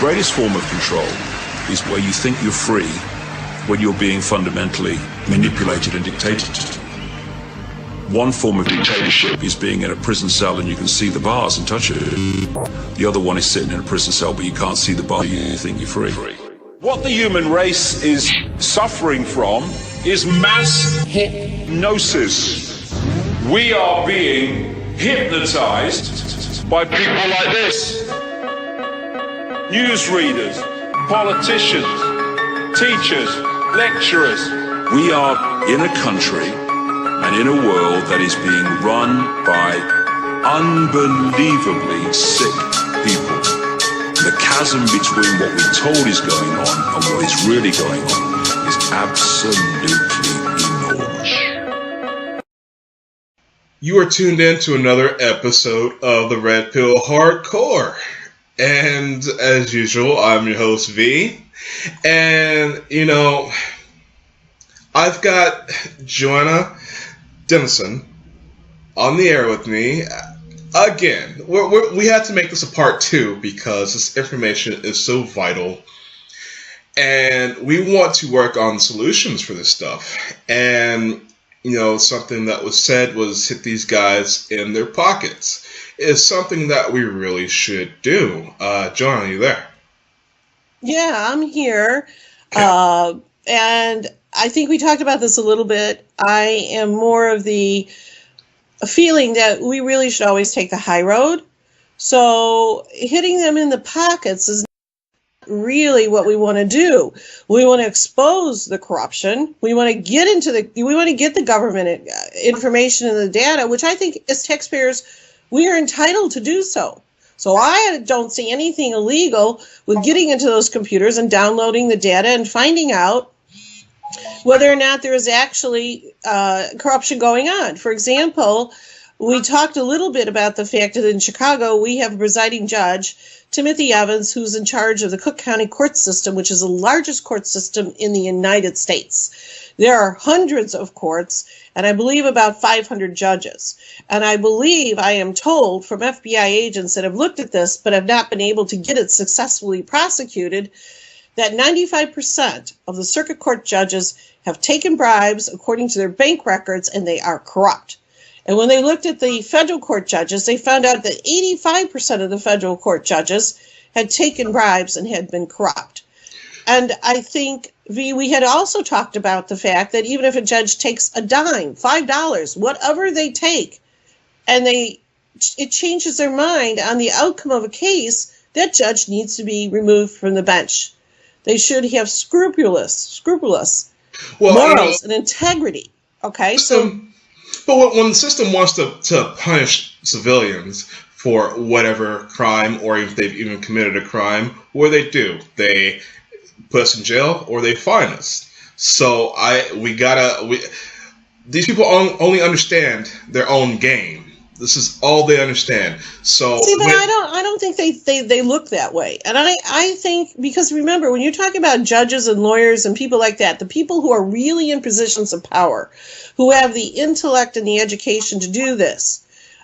greatest form of control is where you think you're free when you're being fundamentally manipulated and dictated to. One form of dictatorship is being in a prison cell and you can see the bars and touch it. The other one is sitting in a prison cell but you can't see the bar, you think you're free. What the human race is suffering from is mass hypnosis. We are being hypnotized by people like this. Newsreaders, politicians, teachers, lecturers. We are in a country and in a world that is being run by unbelievably sick people. The chasm between what we're told is going on and what is really going on is absolutely enormous. You are tuned in to another episode of the Red Pill Hardcore. And as usual, I'm your host, V. And, you know, I've got JoAnne Denison on the air with me. Again, we had to make this a part 2 because this information is so vital. And we want to work on solutions for this stuff. And, you know, something that was said was hit these guys in their pockets. Is something that we really should do. JoAnne, are you there? Yeah, I'm here. And I think we talked about this a little bit. I am more of the feeling that we really should always take the high road. So hitting them in the pockets is not really what we want to do. We want to expose the corruption. We want to get the government information and the data, which I think as taxpayers we are entitled to do so. So I don't see anything illegal with getting into those computers and downloading the data and finding out whether or not there is actually corruption going on. For example, we talked a little bit about the fact that in Chicago we have a presiding judge, Timothy Evans, who's in charge of the Cook County court system, which is the largest court system in the United States. There are hundreds of courts, and I believe about 500 judges. And I believe, I am told from FBI agents that have looked at this but have not been able to get it successfully prosecuted, that 95% of the circuit court judges have taken bribes according to their bank records, and they are corrupt. And when they looked at the federal court judges, they found out that 85% of the federal court judges had taken bribes and had been corrupt. And I think, we had also talked about the fact that even if a judge takes a dime, $5, whatever they take, and it changes their mind on the outcome of a case, that judge needs to be removed from the bench. They should have scrupulous morals and integrity. Okay, but when the system wants to punish civilians for whatever crime, or if they've even committed a crime, what do? They put us in jail or they fine us. So these people only understand their own game. This is all they understand. So see, but I don't think they look that way. And I think, because remember, when you're talking about judges and lawyers and people like that, the people who are really in positions of power, who have the intellect and the education to do this,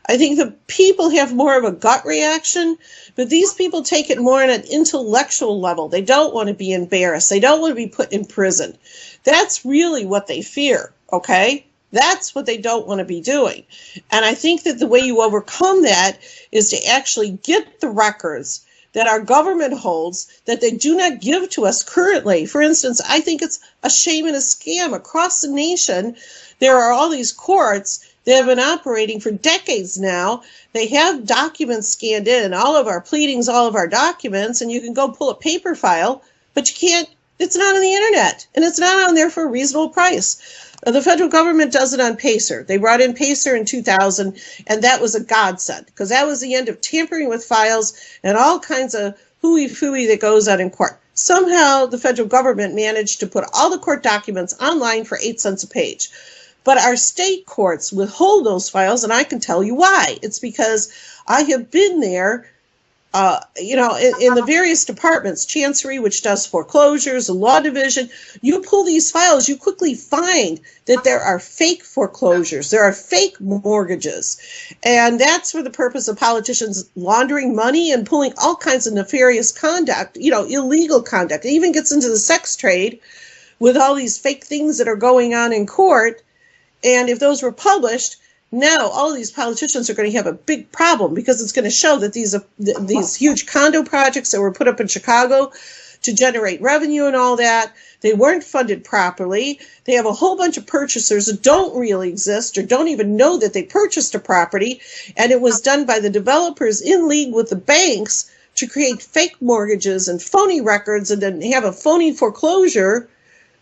I think the people have more of a gut reaction, but these people take it more on an intellectual level. They don't want to be embarrassed. They don't want to be put in prison. That's really what they fear, okay? That's what they don't want to be doing. And I think that the way you overcome that is to actually get the records that our government holds that they do not give to us currently. For instance, I think it's a shame and a scam. Across the nation, there are all these courts that have been operating for decades now. They have documents scanned in, all of our pleadings, all of our documents, and you can go pull a paper file, but you can't, it's not on the internet, and it's not on there for a reasonable price. The federal government does it on Pacer. They brought in Pacer in 2000, and that was a godsend, because that was the end of tampering with files and all kinds of hooey-fooey that goes on in court. Somehow, the federal government managed to put all the court documents online for 8 cents a page. But our state courts withhold those files, and I can tell you why. It's because I have been there in the various departments, Chancery, which does foreclosures, the Law Division, you pull these files, you quickly find that there are fake foreclosures, there are fake mortgages. And that's for the purpose of politicians laundering money and pulling all kinds of nefarious conduct, illegal conduct. It even gets into the sex trade with all these fake things that are going on in court. And if those were published, now all of these politicians are going to have a big problem, because it's going to show that these huge condo projects that were put up in Chicago to generate revenue and all that, they weren't funded properly. They have a whole bunch of purchasers that don't really exist or don't even know that they purchased a property, and it was done by the developers in league with the banks to create fake mortgages and phony records and then have a phony foreclosure.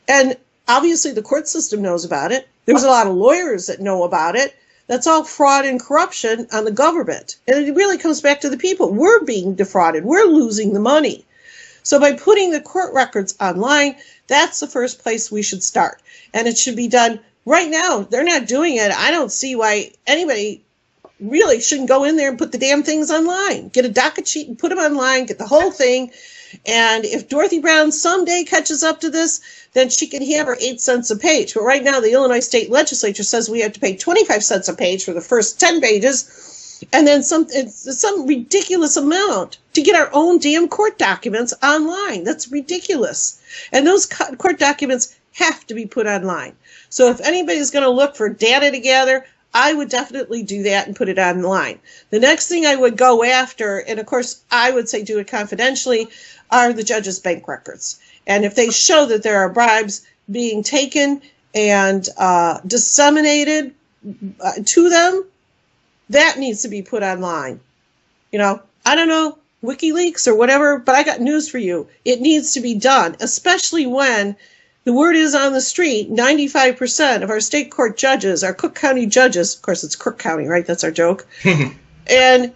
And obviously the court system knows about it. There's a lot of lawyers that know about it. That's all fraud and corruption on the government. And it really comes back to the people. We're being defrauded. We're losing the money. So by putting the court records online, that's the first place we should start. And it should be done right now. They're not doing it. I don't see why anybody really shouldn't go in there and put the damn things online. Get a docket sheet and put them online, get the whole thing. And if Dorothy Brown someday catches up to this, then she can have her 8 cents a page. But right now, the Illinois State Legislature says we have to pay 25 cents a page for the first 10 pages, and then some ridiculous amount to get our own damn court documents online. That's ridiculous. And those court documents have to be put online. So if anybody's going to look for data to gather, I would definitely do that and put it online. The next thing I would go after, and of course I would say do it confidentially, are the judges' bank records. And if they show that there are bribes being taken and disseminated to them, that needs to be put online. I don't know, WikiLeaks or whatever, but I got news for you. It needs to be done, especially when the word is on the street, 95% of our state court judges, our Cook County judges, of course it's Cook County, right? That's our joke. And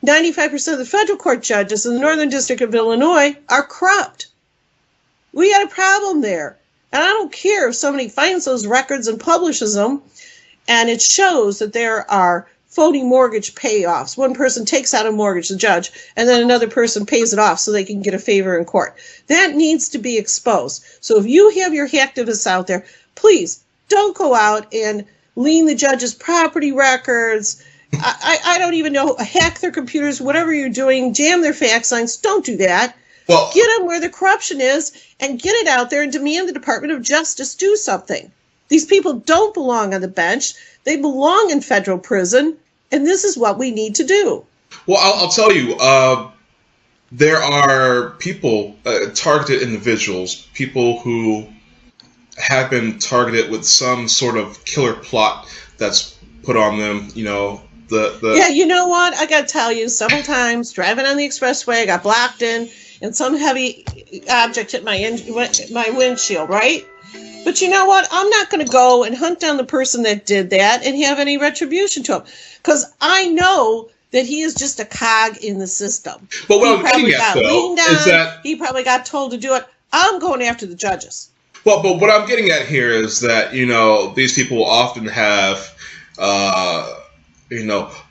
95% of the federal court judges in the Northern District of Illinois are corrupt. We got a problem there. And I don't care if somebody finds those records and publishes them, and it shows that there are phony mortgage payoffs. One person takes out a mortgage, the judge, and then another person pays it off so they can get a favor in court. That needs to be exposed. So if you have your hacktivists out there, please don't go out and lien the judge's property records. I don't even know, hack their computers, whatever you're doing, jam their fax lines. Don't do that. Well, get them where the corruption is and get it out there and demand the Department of Justice do something. These people don't belong on the bench. They belong in federal prison, and this is what we need to do. Well, I'll tell you, there are people, targeted individuals, people who have been targeted with some sort of killer plot that's put on them, Yeah, you know what? I got to tell you, several times driving on the expressway, I got blocked in, and some heavy object hit my windshield, right? But you know what? I'm not going to go and hunt down the person that did that and have any retribution to him, because I know that he is just a cog in the system. But what I'm getting at, though, is that he probably got told to do it. I'm going after the judges. Well, but what I'm getting at here is that, these people often have,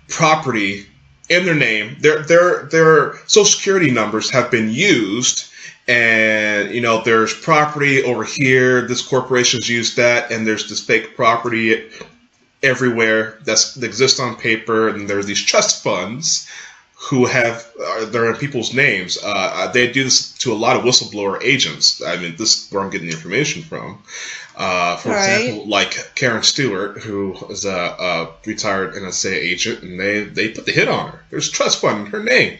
property in their name. Their Social Security numbers have been used, and there's property over here. This corporation's used that, and there's this fake property everywhere that exists on paper. And there's these trust funds who they're in people's names. They do this to a lot of whistleblower agents. I mean, this is where I'm getting the information from. For example, like Karen Stewart, who is a retired NSA agent, and they put the hit on her. There's a trust fund in her name.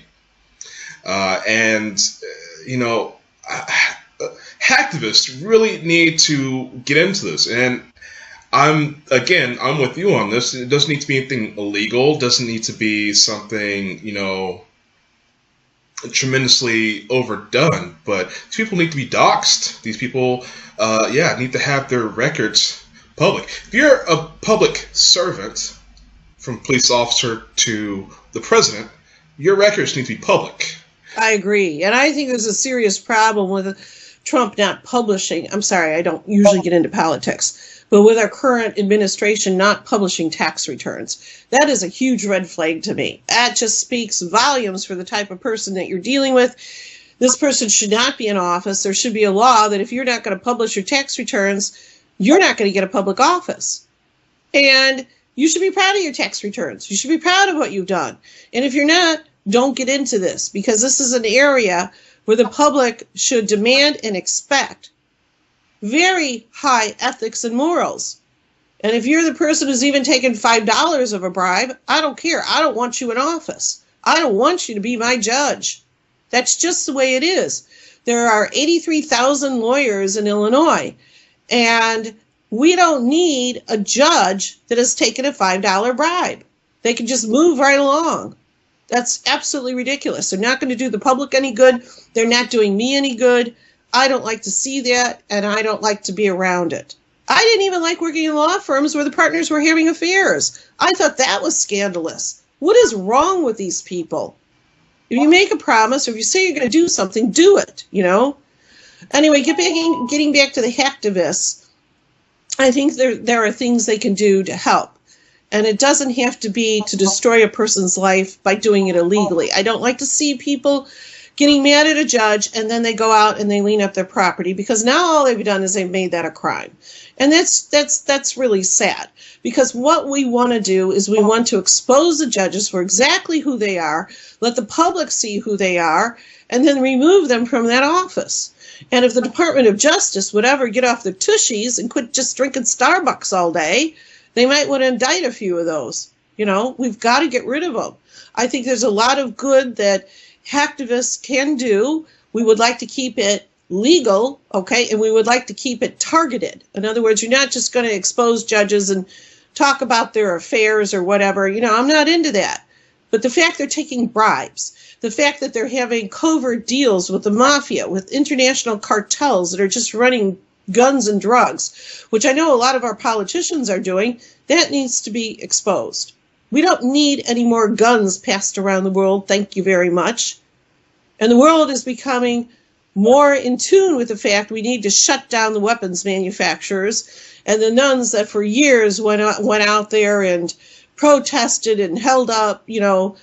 Hacktivists really need to get into this. And I'm with you on this. It doesn't need to be anything illegal. It doesn't need to be something, tremendously overdone. But these people need to be doxxed. These people, need to have their records public. If you're a public servant, from police officer to the president, your records need to be public. I agree. And I think there's a serious problem with Trump not publishing. I'm sorry, I don't usually get into politics. but with our current administration not publishing tax returns. That is a huge red flag to me. That just speaks volumes for the type of person that you're dealing with. This person should not be in office. There should be a law that if you're not going to publish your tax returns, you're not going to get a public office. And you should be proud of your tax returns. You should be proud of what you've done. And if you're not, don't get into this, because this is an area where the public should demand and expect very high ethics and morals. And if you're the person who's even taken $5 of a bribe, I don't care. I don't want you in office. I don't want you to be my judge. That's just the way it is. There are 83,000 lawyers in Illinois, and we don't need a judge that has taken a $5 bribe. They can just move right along. That's absolutely ridiculous. They're not going to do the public any good. They're not doing me any good. I don't like to see that, and I don't like to be around it. I didn't even like working in law firms where the partners were having affairs. I thought that was scandalous. What is wrong with these people? If you make a promise, or if you say you're going to do something, do it, you know? Anyway, getting back to the hacktivists, I think there are things they can do to help. And it doesn't have to be to destroy a person's life by doing it illegally. I don't like to see people getting mad at a judge and then they go out and they lien up their property, because now all they've done is they've made that a crime. And that's really sad, because what we want to do is we want to expose the judges for exactly who they are, let the public see who they are, and then remove them from that office. And if the Department of Justice would ever get off their tushies and quit just drinking Starbucks all day, they might want to indict a few of those. You know, we've got to get rid of them. I think there's a lot of good that hacktivists can do. We would like to keep it legal, okay, and we would like to keep it targeted. In other words, you're not just going to expose judges and talk about their affairs or whatever. You know, I'm not into that. But the fact they're taking bribes, the fact that they're having covert deals with the mafia, with international cartels that are just running guns and drugs, which I know a lot of our politicians are doing, that needs to be exposed. We don't need any more guns passed around the world, thank you very much. And the world is becoming more in tune with the fact we need to shut down the weapons manufacturers, and the nuns that for years went out there and protested and held up, you know,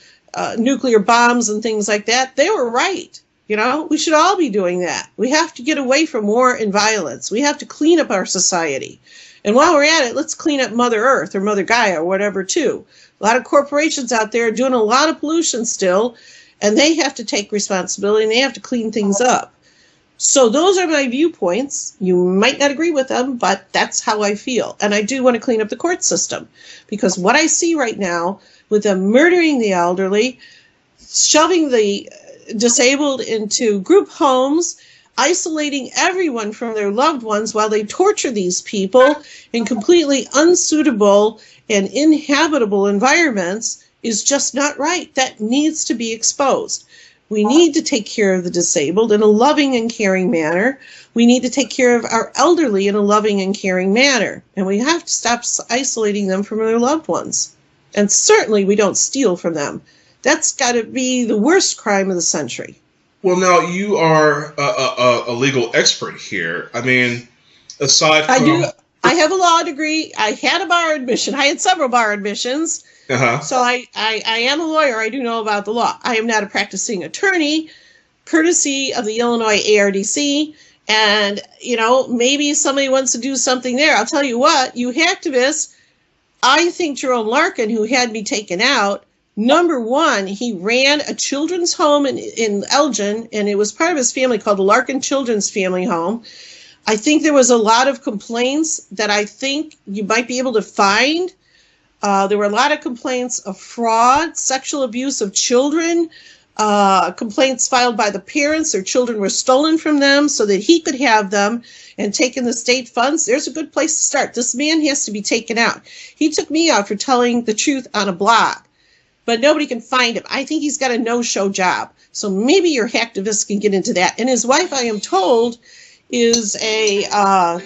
nuclear bombs and things like that. They were right. You know, we should all be doing that. We have to get away from war and violence. We have to clean up our society. And while we're at it, let's clean up Mother Earth or Mother Gaia or whatever, too. A lot of corporations out there are doing a lot of pollution still, and they have to take responsibility, and they have to clean things up. So those are my viewpoints. You might not agree with them, but that's how I feel. And I do want to clean up the court system, because what I see right now with them murdering the elderly, shoving the disabled into group homes, isolating everyone from their loved ones while they torture these people in completely unsuitable and inhabitable environments is just not right. That needs to be exposed. We need to take care of the disabled in a loving and caring manner. We need to take care of our elderly in a loving and caring manner. And we have to stop isolating them from their loved ones. And certainly we don't steal from them. That's got to be the worst crime of the century. Well, now you are a legal expert here. I mean, aside from... I have a law degree. I had a bar admission. I had several bar admissions. So I am a lawyer. I do know about the law. I am not a practicing attorney, courtesy of the Illinois ARDC. And, you know, maybe somebody wants to do something there. I'll tell you what, you hacktivists, I think Jerome Larkin, who had me taken out, number one, he ran a children's home in Elgin, and it was part of his family called the Larkin Children's Family Home. I think there was a lot of complaints that I think you might be able to find. There were a lot of complaints of fraud, sexual abuse of children, complaints filed by the parents. Their children were stolen from them so that he could have them and taken the state funds. There's a good place to start. This man has to be taken out. He took me out for telling the truth on a blog, but nobody can find him. I think he's got a no-show job. So maybe your hacktivists can get into that. And his wife, I am told, is a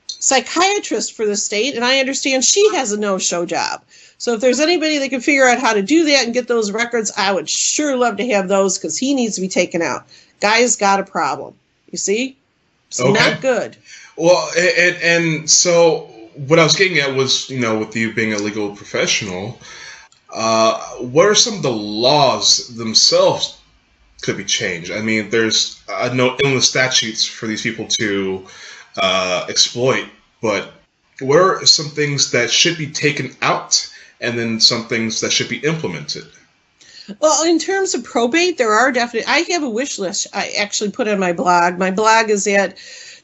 psychiatrist for the state, and I understand she has a no-show job. So if there's anybody that can figure out how to do that and get those records, I would sure love to have those, because he needs to be taken out. Guy's got a problem, you see? So not good. Well, and so what I was getting at was, with you being a legal professional, what are some of the laws themselves could be changed? I mean, there's no endless statutes for these people to exploit, but what are some things that should be taken out and then some things that should be implemented? Well, in terms of probate, there are definitely, I have a wish list I actually put on my blog. My blog is at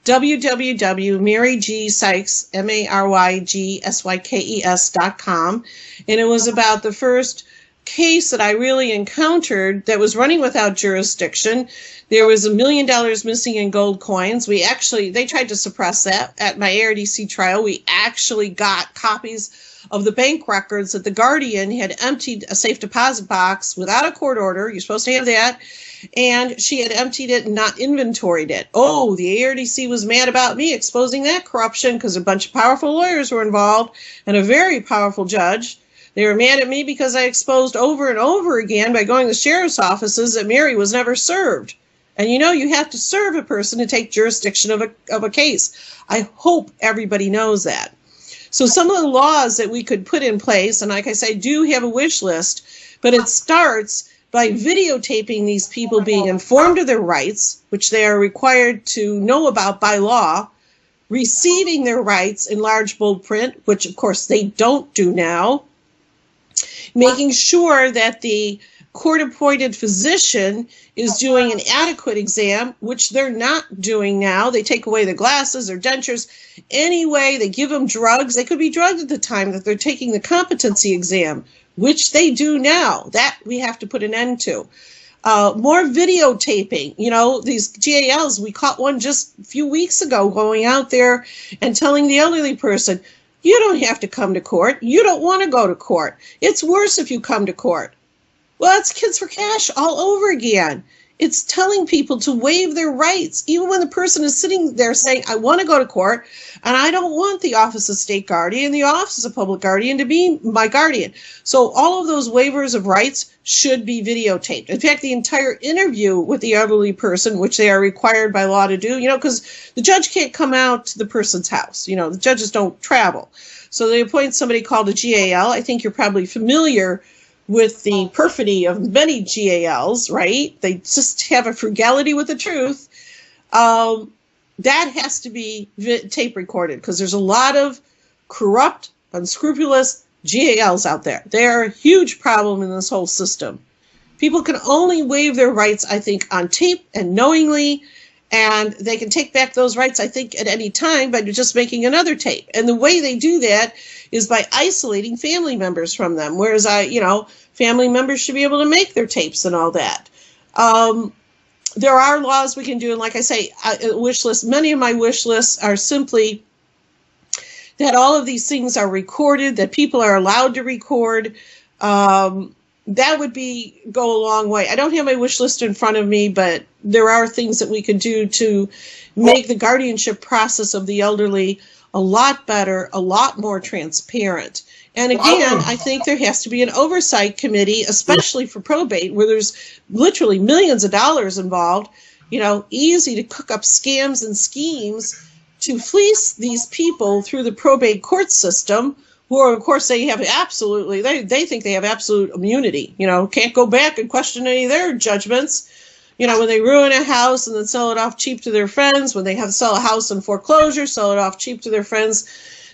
www.marygSykes, MARYGSYKES.com. And it was about the first case that I really encountered that was running without jurisdiction. There was $1 million missing in gold coins. They tried to suppress that at my ARDC trial. We actually got copies of the bank records that the guardian had emptied a safe deposit box without a court order. You're supposed to have that. And she had emptied it and not inventoried it. Oh, the ARDC was mad about me exposing that corruption because a bunch of powerful lawyers were involved and a very powerful judge. They were mad at me because I exposed over and over again by going to sheriff's offices that Mary was never served. And you have to serve a person to take jurisdiction of a case. I hope everybody knows that. So some of the laws that we could put in place, and like I say, I do have a wish list, but it starts by videotaping these people being informed of their rights, which they are required to know about by law, receiving their rights in large bold print, which of course they don't do now, making sure that the court-appointed physician is doing an adequate exam, which they're not doing now. They take away their glasses, their dentures. Anyway, they give them drugs. They could be drugged at the time that they're taking the competency exam, which they do now. That we have to put an end to. More videotaping. These GALs, we caught one just a few weeks ago going out there and telling the elderly person, you don't have to come to court. You don't want to go to court. It's worse if you come to court. Well, that's kids for cash all over again. It's telling people to waive their rights, even when the person is sitting there saying, I want to go to court, and I don't want the Office of State Guardian, the Office of Public Guardian to be my guardian. So all of those waivers of rights should be videotaped. In fact, the entire interview with the elderly person, which they are required by law to do, because the judge can't come out to the person's house. The judges don't travel. So they appoint somebody called a GAL. I think you're probably familiar with the perfidy of many GALs, right? They just have a frugality with the truth. That has to be tape recorded because there's a lot of corrupt, unscrupulous GALs out there. They're a huge problem in this whole system. People can only waive their rights, I think, on tape and knowingly, and they can take back those rights, I think, at any time by just making another tape. And the way they do that is by isolating family members from them, whereas family members should be able to make their tapes and all that. There are laws we can do, and like I say, wish lists. Many of my wish lists are simply that all of these things are recorded, that people are allowed to record. That would go a long way. I don't have my wish list in front of me, but there are things that we could do to make the guardianship process of the elderly a lot better, a lot more transparent. And again, I think there has to be an oversight committee, especially for probate, where there's literally millions of dollars involved, easy to cook up scams and schemes to fleece these people through the probate court system, who are, of course, they think they have absolute immunity, can't go back and question any of their judgments. When they ruin a house and then sell it off cheap to their friends, when they have to sell a house in foreclosure, sell it off cheap to their friends.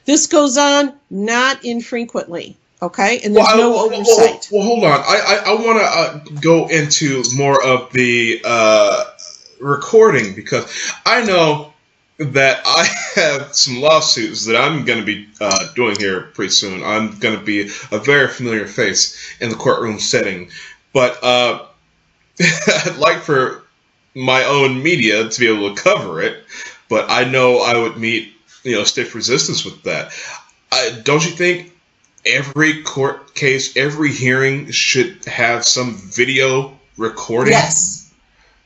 This goes on not infrequently, okay? And there's no oversight. Well, hold on. I want to go into more of the recording because I know that I have some lawsuits that I'm going to be doing here pretty soon. I'm going to be a very familiar face in the courtroom setting. But I'd like for my own media to be able to cover it, but I know I would meet stiff resistance with that. Don't you think every court case, every hearing should have some video recording?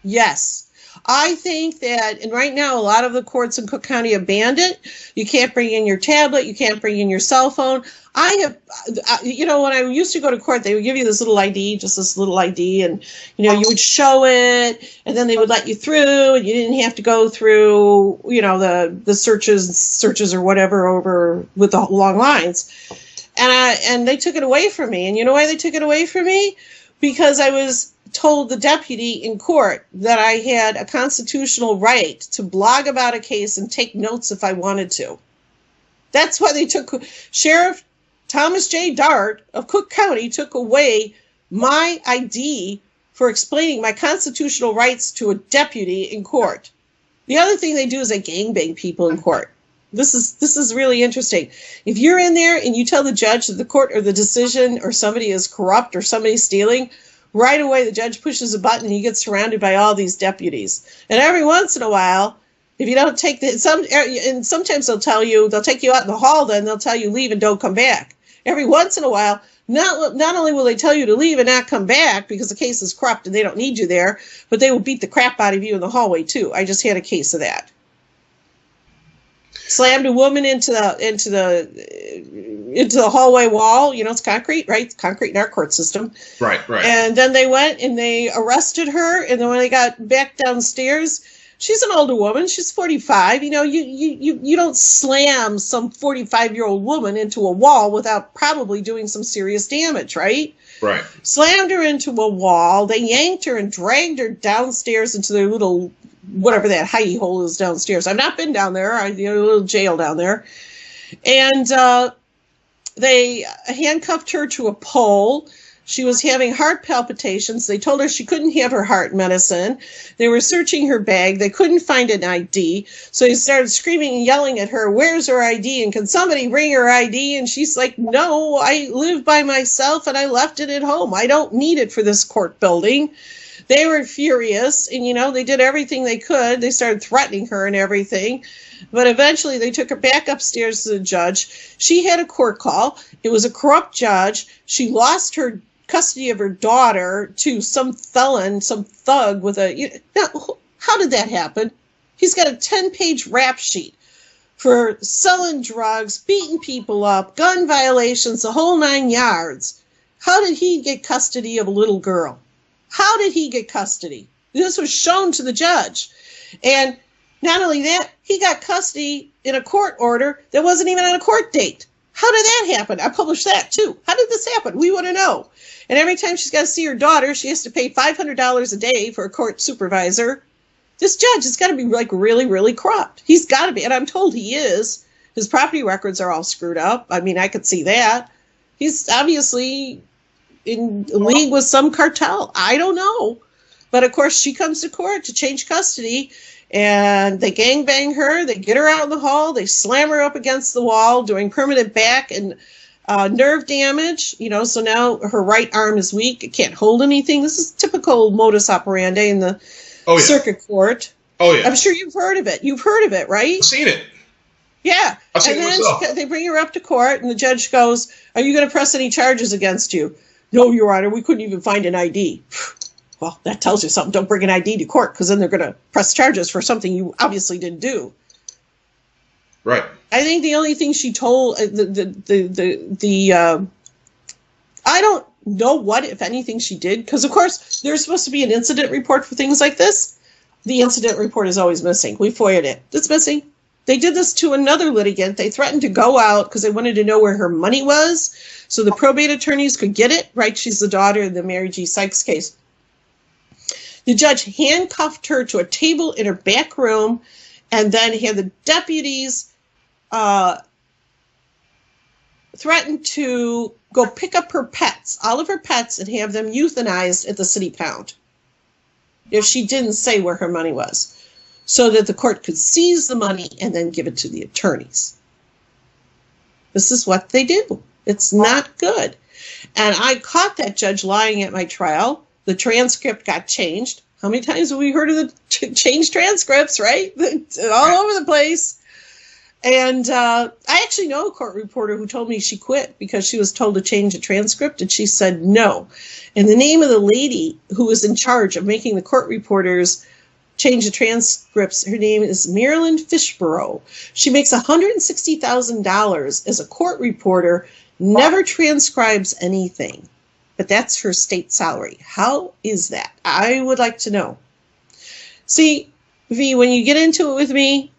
Yes. I think that, and right now a lot of the courts in Cook County have banned it. You can't bring in your tablet. You can't bring in your cell phone. When I used to go to court, they would give you this little ID, just this little ID, and, you would show it, and then they would let you through, and you didn't have to go through, the searches or whatever over with the long lines. And they took it away from me. And you know why they took it away from me? Because I was told the deputy in court that I had a constitutional right to blog about a case and take notes if I wanted to. That's why they took Sheriff Thomas J. Dart of Cook County took away my ID for explaining my constitutional rights to a deputy in court. The other thing they do is they gangbang people in court. This is really interesting. If you're in there and you tell the judge that the court or the decision or somebody is corrupt or somebody's stealing, right away the judge pushes a button and he gets surrounded by all these deputies. And every once in a while, if you don't take and sometimes they'll take you out in the hall, then they'll tell you leave and don't come back. Every once in a while, not only will they tell you to leave and not come back because the case is corrupt and they don't need you there, but they will beat the crap out of you in the hallway too. I just had a case of that. Slammed a woman into the hallway wall. It's concrete, right? It's concrete in our court system. Right. And then they went and they arrested her. And then when they got back downstairs, she's an older woman. She's 45. You don't slam some 45-year-old woman into a wall without probably doing some serious damage, right? Right. Slammed her into a wall. They yanked her and dragged her downstairs into their little, whatever that hidey hole is downstairs. I've not been down there. A little jail down there. And they handcuffed her to a pole. She was having heart palpitations. They told her she couldn't have her heart medicine. They were searching her bag. They couldn't find an ID. So they started screaming and yelling at her, where's her ID? And can somebody bring her ID? And she's like, no, I live by myself and I left it at home. I don't need it for this court building. They were furious and, they did everything they could. They started threatening her and everything. But eventually they took her back upstairs to the judge. She had a court call. It was a corrupt judge. She lost her custody of her daughter to some felon, some thug with now, how did that happen? He's got a 10-page rap sheet for selling drugs, beating people up, gun violations, the whole 9 yards. How did he get custody of a little girl? How did he get custody? This was shown to the judge. And not only that, he got custody in a court order that wasn't even on a court date. How did that happen? I published that too. How did this happen? We want to know. And every time she's got to see her daughter, she has to pay $500 a day for a court supervisor. This judge has got to be really, really corrupt. He's got to be. And I'm told he is. His property records are all screwed up. I mean, I could see that. He's obviously in league with some cartel. I don't know. But of course, she comes to court to change custody. And they gangbang her. They get her out in the hall. They slam her up against the wall, doing permanent back and nerve damage. So now her right arm is weak. It can't hold anything. This is typical modus operandi in the circuit court. Oh, yeah. I'm sure you've heard of it. You've heard of it, right? I've seen it. Yeah. I've seen and it then myself. They bring her up to court, and the judge goes, are you going to press any charges against you? No, Your Honor. We couldn't even find an ID. Well, that tells you something. Don't bring an ID to court because then they're going to press charges for something you obviously didn't do. Right. I think the only thing she told I don't know what, if anything, she did because, of course, there's supposed to be an incident report for things like this. The incident report is always missing. We FOIA'd it. It's missing. They did this to another litigant. They threatened to go out because they wanted to know where her money was so the probate attorneys could get it. Right? She's the daughter in the Mary G. Sykes case. The judge handcuffed her to a table in her back room and then had the deputies threaten to go pick up her pets, all of her pets, and have them euthanized at the city pound if she didn't say where her money was, so that the court could seize the money and then give it to the attorneys. This is what they do. It's not good. And I caught that judge lying at my trial. The transcript got changed. How many times have we heard of the changed transcripts, right? All over the place. And I actually know a court reporter who told me she quit because she was told to change a transcript, and she said no. And the name of the lady who was in charge of making the court reporters change the transcripts. Her name is Marilyn Fishborough. She makes $160,000 as a court reporter, never transcribes anything. But that's her state salary. How is that? I would like to know. See, V, when you get into it with me,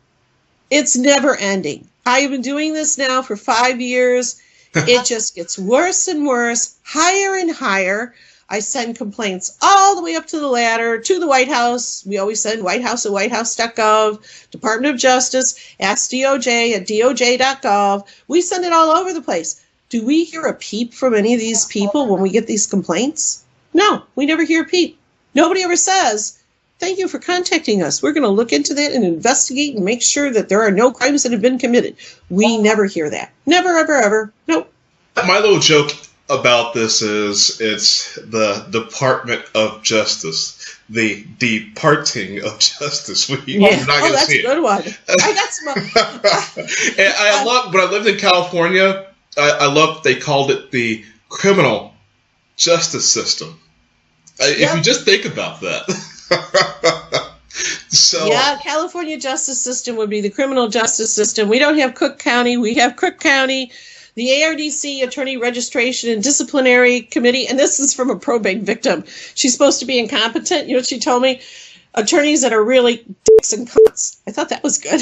it's never ending. I've been doing this now for 5 years. It just gets worse and worse, higher and higher. I send complaints all the way up to the ladder, to the White House. We always send whitehouse at whitehouse.gov, Department of Justice, ask DOJ at doj.gov. We send it all over the place. Do we hear a peep from any of these people when we get these complaints? No, we never hear a peep. Nobody ever says, thank you for contacting us. We're going to look into that and investigate and make sure that there are no crimes that have been committed. We never hear that. Never, ever, ever. Nope. My little joke about this is it's the Department of Justice, the departing of justice. You're not going to see it. That's a good one. I got some. And I love, when I lived in California, I love they called it the criminal justice system. If you just think about that. So yeah, California justice system would be the criminal justice system. We don't have Cook County. We have Cook County, the ARDC, Attorney Registration and Disciplinary Committee. And this is from a probate victim. She's supposed to be incompetent. You know what she told me? Attorneys that are really dicks and cunts. I thought that was good.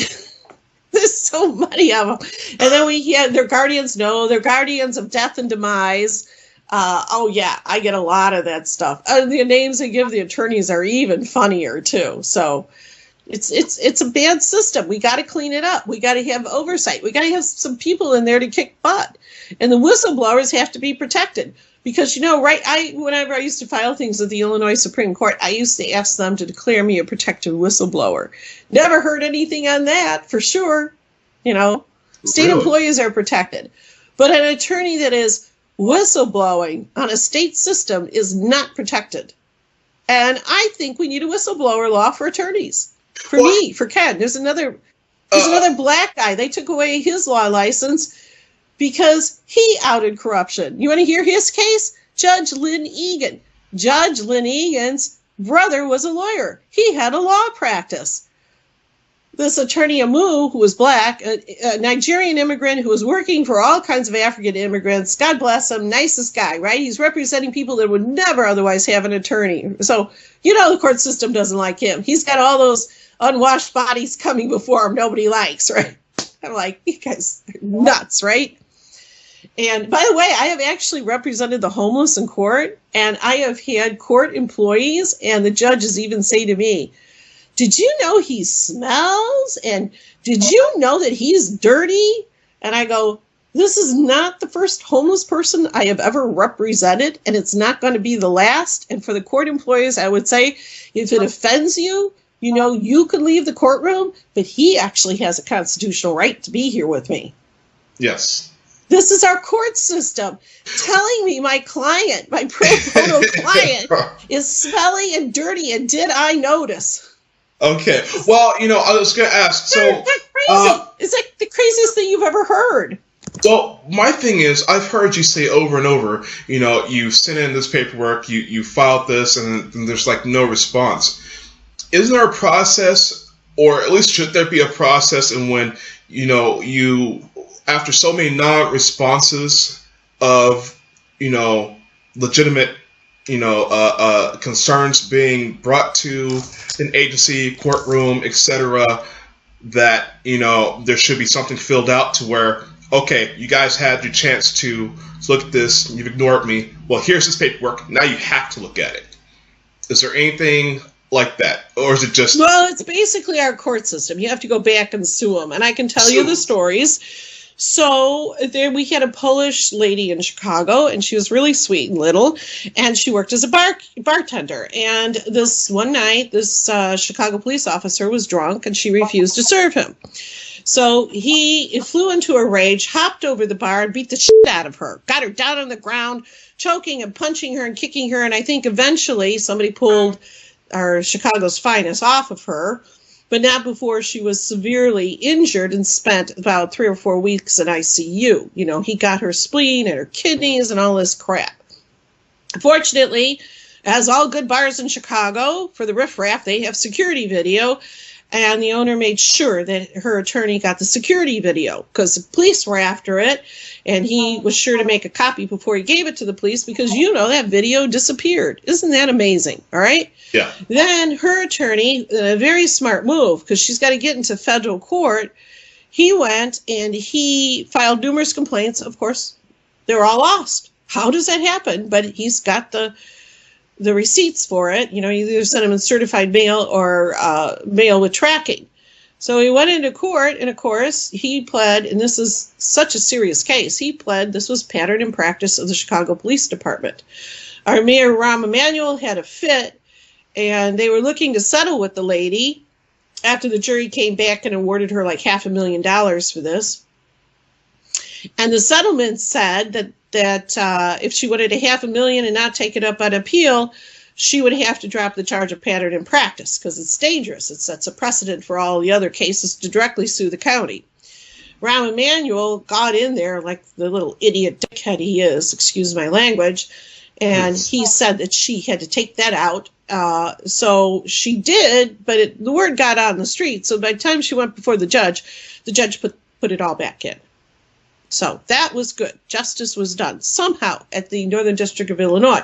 There's so many of them. And then we had their guardians. No, they're guardians of death and demise. Oh, yeah, I get a lot of that stuff. The names they give the attorneys are even funnier, too. So it's a bad system. We got to clean it up. We got to have oversight. We got to have some people in there to kick butt. And the whistleblowers have to be protected. Because, you know, whenever I used to file things at the Illinois Supreme Court, I used to ask them to declare me a protected whistleblower. Never heard anything on that, for sure. You know, state employees are protected. But an attorney that is whistleblowing on a state system is not protected. And I think we need a whistleblower law for attorneys. For me, for Ken. There's another black guy. They took away his law license because he outed corruption. You want to hear his case? Judge Lynn Egan. Judge Lynn Egan's brother was a lawyer. He had a law practice. This attorney Amu, who was black, a Nigerian immigrant who was working for all kinds of African immigrants, God bless him, nicest guy, right? He's representing people that would never otherwise have an attorney. So, you know, the court system doesn't like him. He's got all those unwashed bodies coming before him nobody likes, right? I'm like, you guys are nuts, right? And by the way, I have actually represented the homeless in court, and I have had court employees and the judges even say to me, did you know he smells? And did you know that he's dirty? And I go, this is not the first homeless person I have ever represented, and it's not going to be the last. And for the court employees, I would say, if it offends you, you know, you could leave the courtroom, but he actually has a constitutional right to be here with me. Yes. This is our court system telling me my client, my pro bono client, is smelly and dirty, and did I notice? Okay. Well, you know, I was going to ask. So, crazy. It's like the craziest thing you've ever heard. Well, my thing is, I've heard you say over and over, you know, you sent in this paperwork, you filed this, and there's like no response. Isn't there a process, or at least should there be a process in when, you know, you, after so many non-responses of, you know, legitimate, you know, concerns being brought to an agency, courtroom, etc., that, you know, there should be something filled out to where, okay, you guys had your chance to look at this, you've ignored me, well, here's this paperwork, now you have to look at it. Is there anything like that, or is it just... Well, it's basically our court system. You have to go back and sue them, and I can tell you the stories. So there we had a Polish lady in Chicago, and she was really sweet and little, and she worked as a bartender. And this one night, this Chicago police officer was drunk, and she refused to serve him. So he flew into a rage, hopped over the bar, and beat the shit out of her. Got her down on the ground, choking and punching her and kicking her. And I think eventually somebody pulled our Chicago's finest off of her, but not before she was severely injured and spent about 3 or 4 weeks in ICU. You know, he got her spleen and her kidneys and all this crap. Fortunately, As all good bars in Chicago, for the riffraff, they have security video. And the owner made sure that her attorney got the security video because the police were after it. And he was sure to make a copy before he gave it to the police because, that video disappeared. Isn't that amazing? All right. Yeah. Then her attorney, a very smart move because she's got to get into federal court. He went and he filed numerous complaints. Of course, they were all lost. How does that happen? But he's got the receipts for it. You either send them in certified mail or mail with tracking. So he went into court, and of course, he pled, and this is such a serious case, he pled this was pattern and practice of the Chicago Police Department. Our Mayor, Rahm Emanuel, had a fit, and they were looking to settle with the lady after the jury came back and awarded her like $500,000 for this. And the settlement said that if she wanted $500,000 and not take it up on appeal, she would have to drop the charge of pattern and practice because it's dangerous. It sets a precedent for all the other cases to directly sue the county. Rahm Emanuel got in there like the little idiot dickhead he is, excuse my language, and he said that she had to take that out. So she did, but the word got out on the street. So by the time she went before the judge put it all back in. So that was good. Justice was done somehow at the Northern District of Illinois.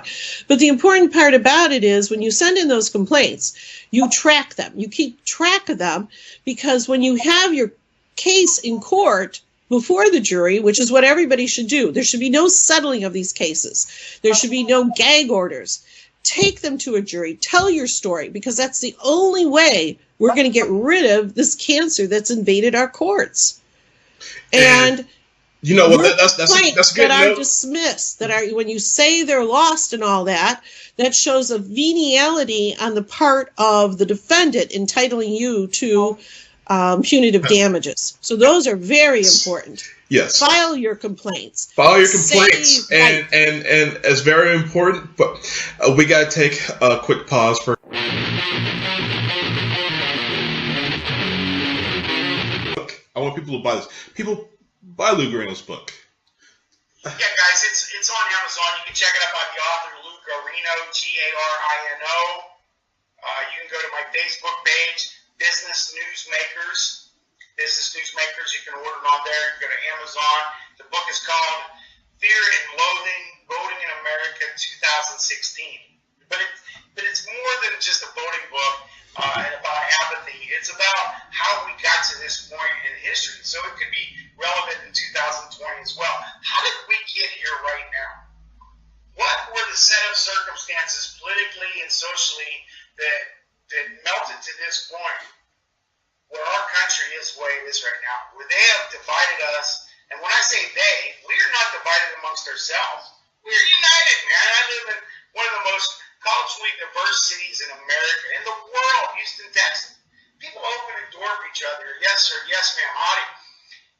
But the important part about it is when you send in those complaints, you track them. You keep track of them because when you have your case in court before the jury, which is what everybody should do, there should be no settling of these cases. There should be no gag orders. Take them to a jury. Tell your story because that's the only way we're going to get rid of this cancer that's invaded our courts. And that's good. That are dismissed, that are when you say they're lost and all that, that shows a veniality on the part of the defendant entitling you to punitive damages. So those are very important. Yes. File your complaints. And it's very important. But we got to take a quick pause for. I want people to buy this. People. Buy Lou Garino's book. Yeah, guys, it's on Amazon. You can check it out by the author, Lou Garino, Garino. You can go to my Facebook page, Business Newsmakers. You can order it on there. You can go to Amazon. The book is called Fear and Loathing, Voting in America 2016. But it's more than just a voting book and about apathy. It's about how we got to this point in history. So it could be relevant in 2020 as well. How did we get here right now? What were the set of circumstances politically and socially that melted to this point where our country is the way it is right now? Where they have divided us, and when I say they, we are not divided amongst ourselves. We are united, man. I live in one of the most culturally diverse cities in America, in the world, Houston, Texas. People open the door for each other. Yes, sir. Yes, ma'am. Howdy.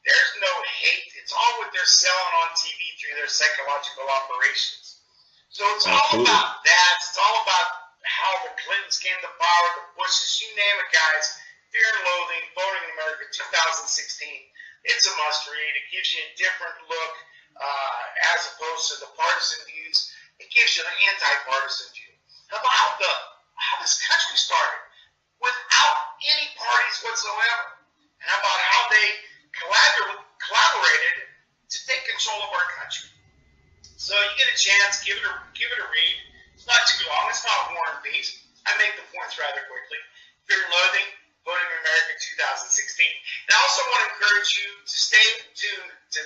There's no hate. It's all what they're selling on TV through their psychological operations. So it's all about that. It's all about how the Clintons came to power, the Bushes, you name it, guys. Fear and Loathing, Voting in America 2016. It's a must read. It gives you a different look as opposed to the partisan views. It gives you an anti-partisan view about how this country started without any parties whatsoever, and about how they collaborated to take control of our country. So you get a chance, give it a read. It's not too long. It's not War and Peace. I make the points rather quickly. Fear and Loathing, Voting in America 2016. And I also want to encourage you to stay tuned to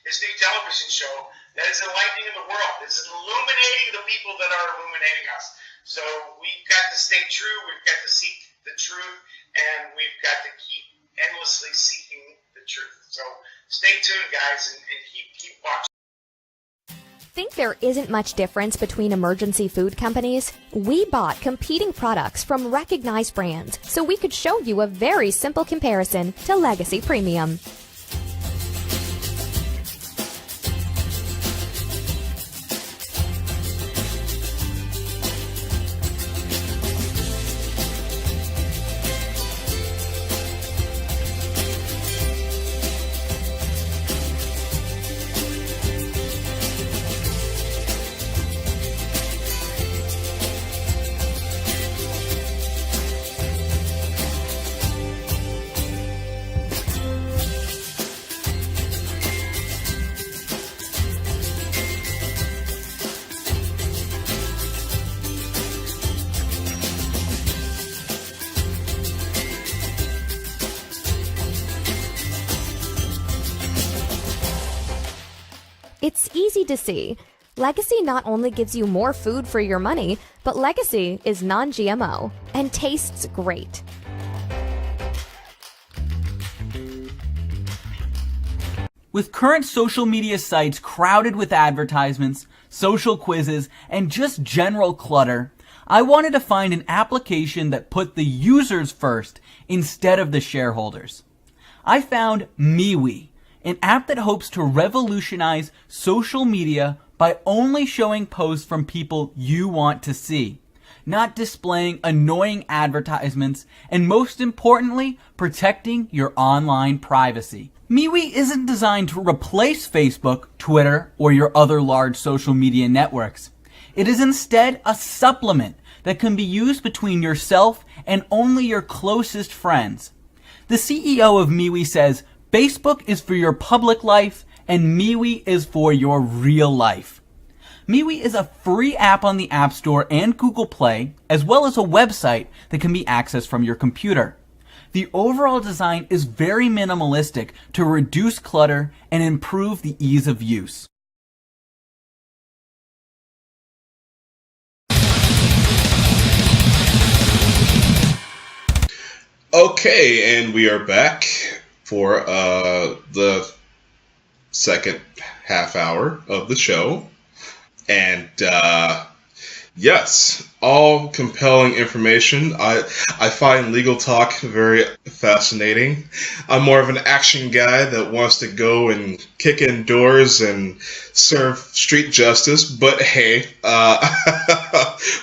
his new television show that is enlightening the world. It's illuminating the people that are illuminating us. So we've got to stay true. We've got to seek the truth, and we've got to keep endlessly seeking the truth. So stay tuned, guys, and keep watching. Think there isn't much difference between emergency food companies? We bought competing products from recognized brands so we could show you a very simple comparison to Legacy Premium. It's easy to see. Legacy not only gives you more food for your money, but Legacy is non-GMO and tastes great. With current social media sites crowded with advertisements, social quizzes, and just general clutter, I wanted to find an application that put the users first instead of the shareholders. I found MeWe, an app that hopes to revolutionize social media by only showing posts from people you want to see, not displaying annoying advertisements, and most importantly, protecting your online privacy. MeWe isn't designed to replace Facebook, Twitter, or your other large social media networks. It is instead a supplement that can be used between yourself and only your closest friends. The CEO of MeWe says, Facebook is for your public life and MeWe is for your real life. MeWe is a free app on the App Store and Google Play, as well as a website that can be accessed from your computer. The overall design is very minimalistic to reduce clutter and improve the ease of use. Okay, and we are back for the second half hour of the show. And yes, all compelling information. I find legal talk very fascinating. I'm more of an action guy that wants to go and kick in doors and serve street justice. But hey,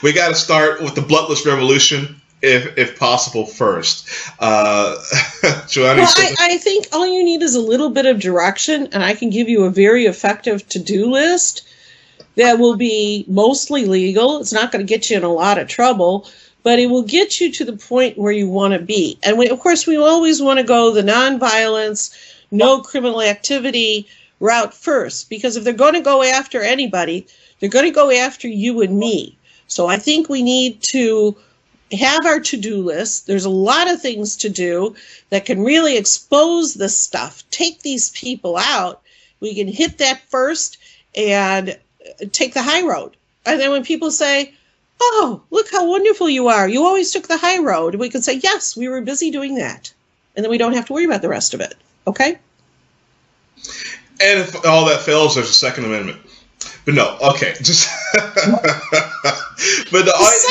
we got to start with the bloodless revolution. If possible, first. JoAnne, well, I think all you need is a little bit of direction, and I can give you a very effective to-do list that will be mostly legal. It's not going to get you in a lot of trouble, but it will get you to the point where you want to be. And of course, we always want to go the nonviolence, no criminal activity route first, because if they're going to go after anybody, they're going to go after you and me. So I think we need to have our to-do list. There's a lot of things to do that can really expose this stuff, take these people out. We can hit that first and take the high road. And then when people say, oh, look how wonderful you are, you always took the high road, we can say, yes, we were busy doing that. And then we don't have to worry about the rest of it. Okay? And if all that fails, there's a Second Amendment. But no, okay, just. But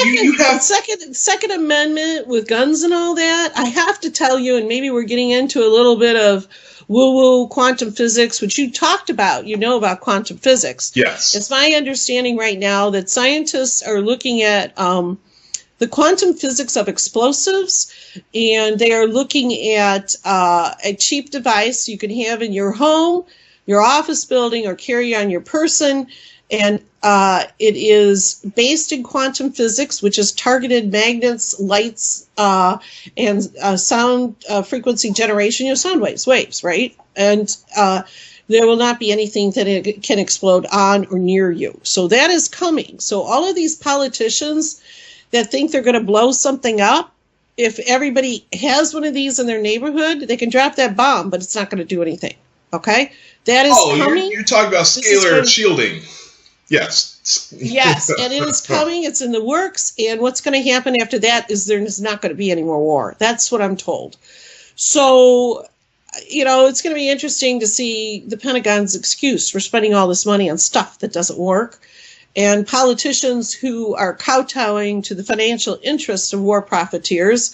you have second Amendment with guns and all that. I have to tell you, and maybe we're getting into a little bit of woo-woo quantum physics, which you talked about. You know about quantum physics. Yes. It's my understanding right now that scientists are looking at the quantum physics of explosives, and they are looking at a cheap device you can have in your home, your office building, or carry on your person. And it is based in quantum physics, which is targeted magnets, lights, and sound frequency generation, sound waves, right? And there will not be anything that it can explode on or near you. So that is coming. So all of these politicians that think they're going to blow something up, if everybody has one of these in their neighborhood, they can drop that bomb, but it's not going to do anything. Okay? That is coming. You're talking about scalar shielding. Yes. Yes, and it is coming. It's in the works. And what's going to happen after that is there's not going to be any more war. That's what I'm told. So, it's going to be interesting to see the Pentagon's excuse for spending all this money on stuff that doesn't work, and politicians who are kowtowing to the financial interests of war profiteers.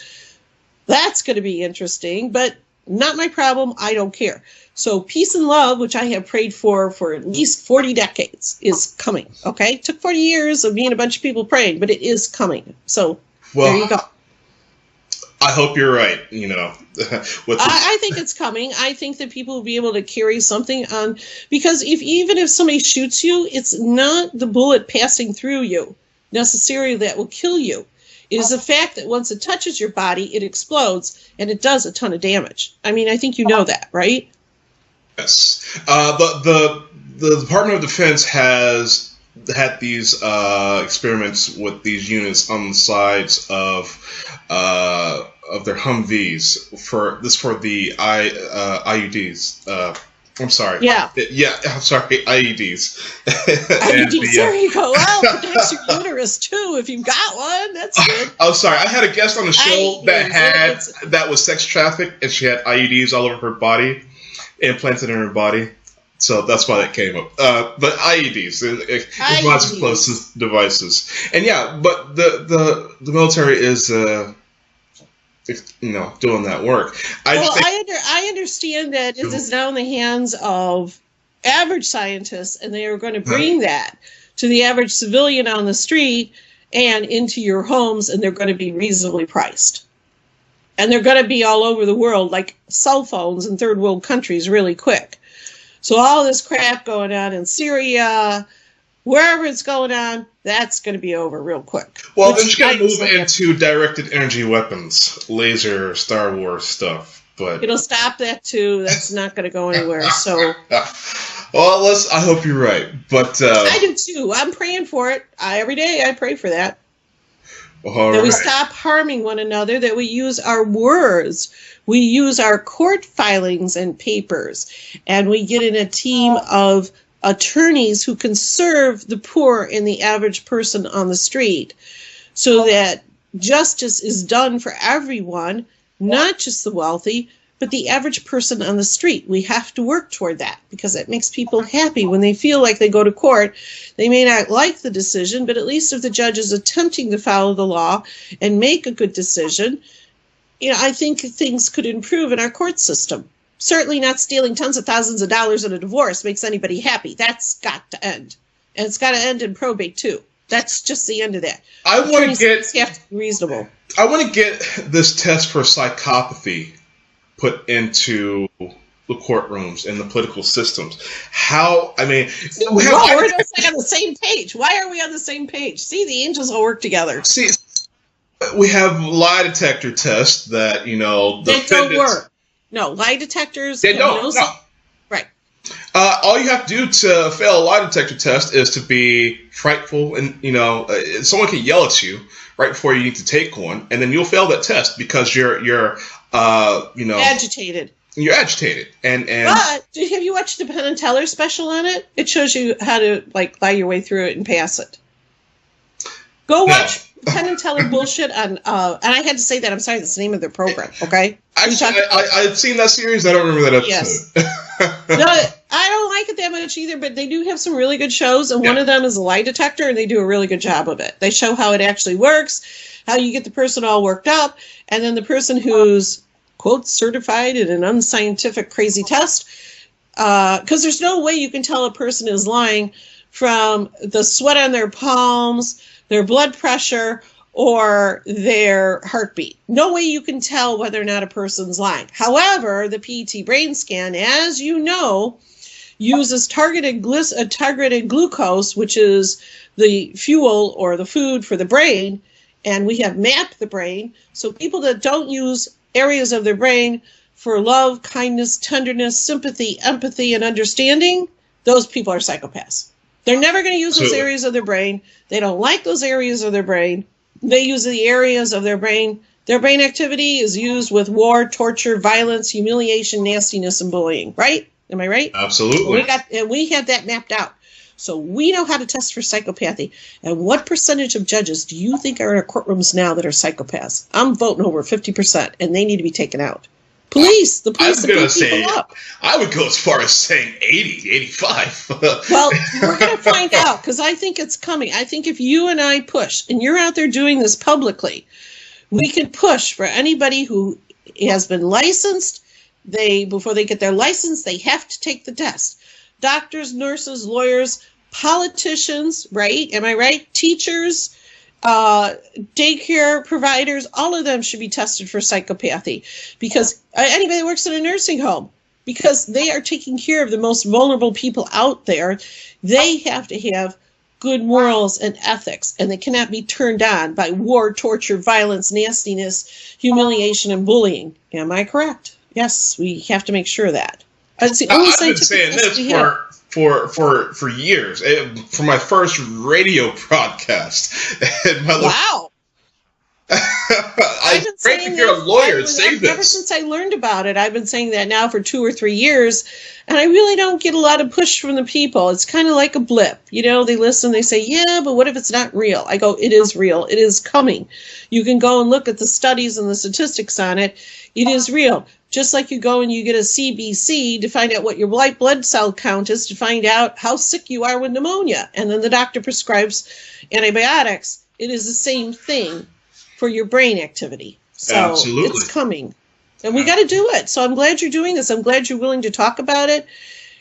That's going to be interesting, but not my problem. I don't care. So peace and love, which I have prayed for at least 40 decades, is coming, okay? It took 40 years of me and a bunch of people praying, but it is coming. So there you go. I hope you're right, I think it's coming. I think that people will be able to carry something on, because even if somebody shoots you, it's not the bullet passing through you necessarily that will kill you. It is the fact that once it touches your body, it explodes, and it does a ton of damage. I mean, I think you know that, right? Yes. The Department of Defense has had these experiments with these units on the sides of their Humvees for the IUDs, I'm sorry. Yeah. I'm sorry. IEDs. IEDs, there you go. Well, protects your uterus too if you've got one. That's good. I'm sorry. I had a guest on the show that was sex trafficked, and she had IEDs all over her body, implanted in her body. So that's why that came up. But IEDs, explosive devices, and yeah, but the military is doing that work. I understand that it is now in the hands of average scientists, and they are going to bring that to the average civilian on the street and into your homes, and they're going to be reasonably priced. And they're going to be all over the world, like cell phones in third world countries, really quick. So all this crap going on in Syria, wherever it's going on, that's going to be over real quick. Well, they're just going to move into directed energy weapons, laser, Star Wars stuff. But it'll stop that too. That's not going to go anywhere. So, well, I hope you're right. But I do too. I'm praying for it every day. I pray for that. That we stop harming one another. That we use our words. We use our court filings and papers, and we get in a team of attorneys who can serve the poor and the average person on the street so that justice is done for everyone, not just the wealthy, but the average person on the street. We have to work toward that because it makes people happy when they feel like they go to court. They may not like the decision, but at least if the judge is attempting to follow the law and make a good decision, I think things could improve in our court system. Certainly not stealing tons of thousands of dollars in a divorce makes anybody happy. That's got to end. And it's got to end in probate, too. That's just the end of that. I want to get... You have to be reasonable. I want to get this test for psychopathy put into the courtrooms and the political systems. We're on the same page. Why are we on the same page? See, the angels will work together. See, we have lie detector tests that, they don't work. No, lie detectors. They don't. No. Right. All you have to do to fail a lie detector test is to be frightful, and someone can yell at you right before you need to take one, and then you'll fail that test because you're agitated. You're agitated, and. But have you watched the Penn and Teller special on it? It shows you how to lie your way through it and pass it. Go watch Penn and Teller bullshit on. And I had to say that. I'm sorry, that's the name of their program. Okay. Actually, I've seen that series. I don't remember that episode. Yes. No, I don't like it that much either, but they do have some really good shows, and one of them is a lie detector, and they do a really good job of it. They show how it actually works, how you get the person all worked up, and then the person who's, quote, certified in an unscientific crazy test, because there's no way you can tell a person is lying from the sweat on their palms, their blood pressure, or their heartbeat. No way you can tell whether or not a person's lying. However, the PET brain scan, as you know, uses targeted glucose, which is the fuel or the food for the brain, and we have mapped the brain. So people that don't use areas of their brain for love, kindness, tenderness, sympathy, empathy, and understanding, those people are psychopaths. They're never going to use those areas of their brain. They don't like those areas of their brain. They use the areas of their brain. Their brain activity is used with war, torture, violence, humiliation, nastiness, and bullying. Right? Am I right? Absolutely. We have that mapped out. So we know how to test for psychopathy. And what percentage of judges do you think are in our courtrooms now that are psychopaths? I'm voting over 50%, and they need to be taken out. The police I would go as far as saying 80, 85. Well, we're going to find out, because I think it's coming. I think if you and I push, and you're out there doing this publicly, we can push for anybody who has been licensed. Before they get their license, they have to take the test. Doctors, nurses, lawyers, politicians, right? Am I right? Teachers, daycare providers, all of them should be tested for psychopathy, because anybody that works in a nursing home, because they are taking care of the most vulnerable people out there, they have to have good morals and ethics, and they cannot be turned on by war, torture, violence, nastiness, humiliation, and bullying. Am I correct? Yes, we have to make sure of that. I've been saying this for years. For my first radio broadcast. Wow. I've been great saying to hear a lawyer say this. Ever since I learned about it, I've been saying that now for 2 or 3 years, and I really don't get a lot of push from the people. It's kind of like a blip. You know, they listen, they say, yeah, but what if it's not real? I go, it is real. It is coming. You can go and look at the studies and the statistics on it. It is real. Just like you go and you get a CBC to find out what your white blood cell count is, to find out how sick you are with pneumonia. And then the doctor prescribes antibiotics. It is the same thing for your brain activity. So Absolutely. It's coming. And we got to do it. So I'm glad you're doing this. I'm glad you're willing to talk about it.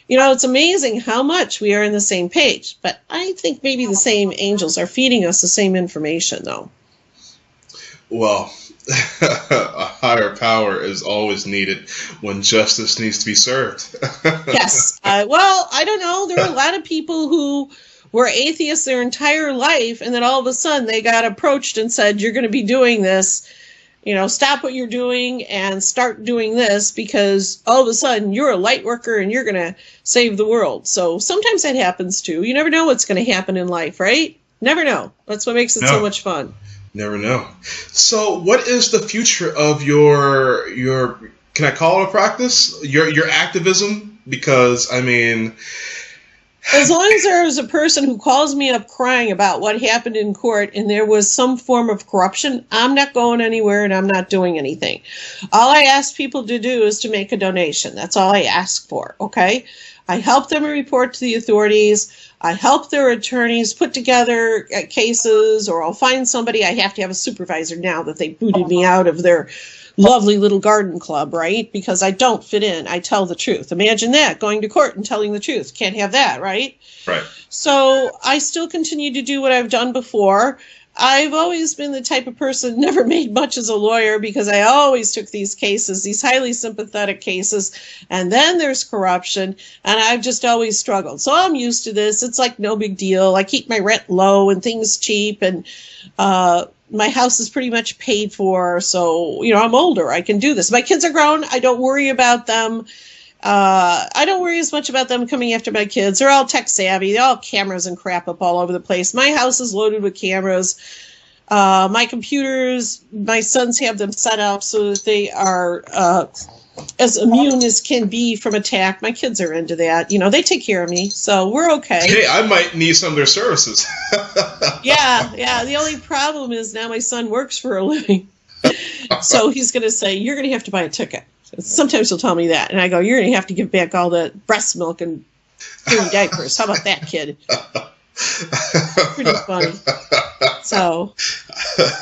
You know, it's amazing how much we are on the same page. But I think maybe the same angels are feeding us the same information, though. Well, a higher power is always needed when justice needs to be served. Yes. Well, I don't know. There are a lot of people who were atheists their entire life, and then all of a sudden they got approached and said, you're going to be doing this. You know, stop what you're doing and start doing this, because all of a sudden you're a light worker and you're going to save the world. So sometimes that happens too. You never know what's going to happen in life, right? Never know. That's what makes it so much fun. Never know. So what is the future of your can I call it a practice? Your activism? Because, I mean, as long as there is a person who calls me up crying about what happened in court and there was some form of corruption, I'm not going anywhere and I'm not doing anything. All I ask people to do is to make a donation. That's all I ask for, okay? I help them report to the authorities. I help their attorneys put together cases, or I'll find somebody. I have to have a supervisor now that they booted me out of their lovely little garden club, right? Because I don't fit in. I tell the truth. Imagine that, going to court and telling the truth. Can't have that, right? Right. So I still continue to do what I've done before. I've always been the type of person, never made much as a lawyer, because I always took these cases, these highly sympathetic cases, and then there's corruption, and I've just always struggled. So I'm used to this. It's like no big deal. I keep my rent low and things cheap, and my house is pretty much paid for, so, you know, I'm older. I can do this. My kids are grown. I don't worry about them. I don't worry as much about them coming after my kids. They're all tech savvy. They're all cameras and crap up all over the place. My house is loaded with cameras. My computers, my sons have them set up so that they are as immune as can be from attack. My kids are into that. You know, they take care of me, so we're okay. Hey, I might need some of their services. Yeah. The only problem is now my son works for a living. So he's going to say, you're going to have to buy a ticket. Sometimes he'll tell me that, and I go, you're going to have to give back all the breast milk and dirty diapers. How about that, kid? Pretty funny. So,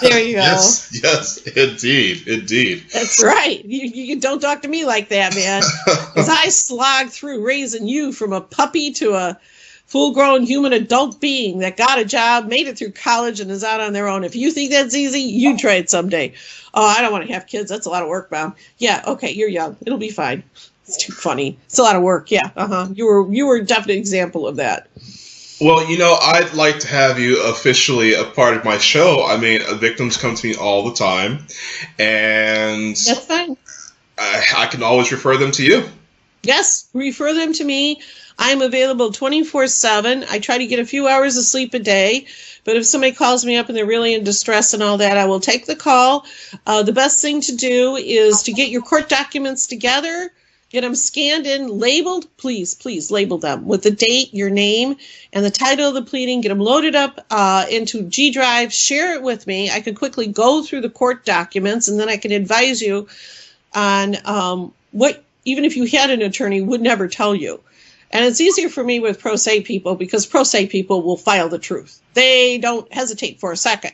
there you go. Yes, indeed. That's right. You don't talk to me like that, man. Because I slogged through raising you from a puppy to a full-grown human adult being that got a job, made it through college, and is out on their own. If you think that's easy, you try it someday. Oh, I don't want to have kids. That's a lot of work, Mom. Yeah, okay, you're young. It'll be fine. It's too funny. It's a lot of work. Yeah, You were a definite example of that. Well, you know, I'd like to have you officially a part of my show. I mean, victims come to me all the time, and that's fine. I can always refer them to you. Yes, refer them to me. I'm available 24/7. I try to get a few hours of sleep a day, but if somebody calls me up and they're really in distress and all that, I will take the call. The best thing to do is to get your court documents together, get them scanned in, labeled. Please label them with the date, your name, and the title of the pleading. Get them loaded up into G Drive. Share it with me. I can quickly go through the court documents, and then I can advise you on what, even if you had an attorney, would never tell you. And it's easier for me with pro se people, because pro se people will file the truth. They don't hesitate for a second.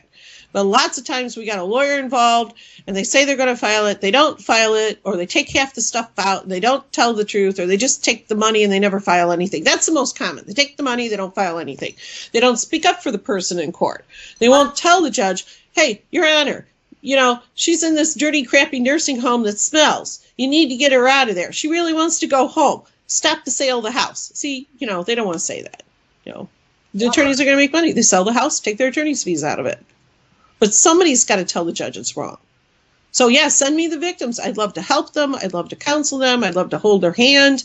But lots of times we got a lawyer involved and they say they're going to file it. They don't file it, or they take half the stuff out and they don't tell the truth, or they just take the money and they never file anything. That's the most common. They take the money, they don't file anything. They don't speak up for the person in court. They won't tell the judge, hey, Your Honor, you know, she's in this dirty, crappy nursing home that smells. You need to get her out of there. She really wants to go home. Stop the sale of the house. See, you know, they don't want to say that. You know, the attorneys are going to make money. They sell the house, take their attorney's fees out of it. But somebody's got to tell the judge it's wrong. So, yeah, send me the victims. I'd love to help them. I'd love to counsel them. I'd love to hold their hand.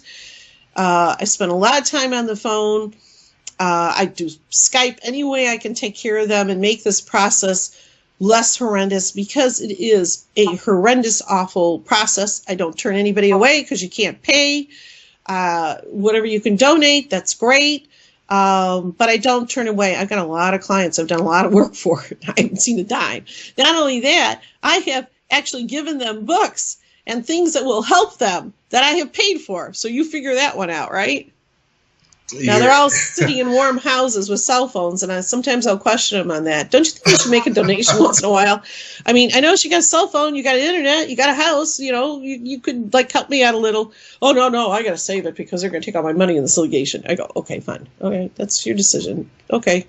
I spend a lot of time on the phone. I do Skype any way I can take care of them and make this process less horrendous, because it is a horrendous, awful process. I don't turn anybody away because you can't pay. Whatever you can donate, that's great. But I don't turn away. I've got a lot of clients I've done a lot of work for. I haven't seen a dime. Not only that, I have actually given them books and things that will help them that I have paid for. So you figure that one out, right? Now, they're all sitting in warm houses with cell phones, and sometimes I'll question them on that. Don't you think you should make a donation once in a while? I mean, I know she got a cell phone, you got internet, you got a house, you could, like, help me out a little. Oh, no, I got to save it because they're going to take all my money in this litigation. I go, okay, fine. Okay, that's your decision. Okay.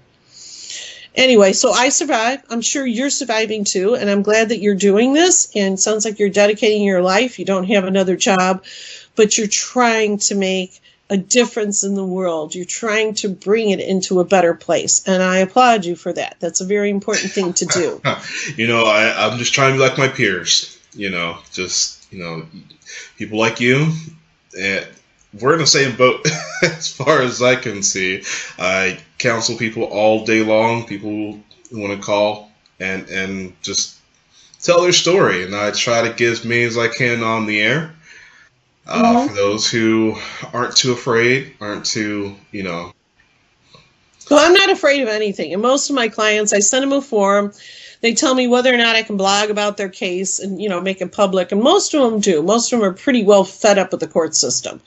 Anyway, so I survived. I'm sure you're surviving too, and I'm glad that you're doing this, and it sounds like you're dedicating your life. You don't have another job, but you're trying to make a difference in the world. You're trying to bring it into a better place, and I applaud you for that. That's a very important thing to do. I'm just trying to be like my peers, people like you. We're in the same boat as far as I can see. I counsel people all day long, people who want to call and just tell their story, and I try to get as many as I can on the air. For those who aren't too afraid, aren't too, Well, I'm not afraid of anything. And most of my clients, I send them a form. They tell me whether or not I can blog about their case and, make it public. And most of them do. Most of them are pretty well fed up with the court system.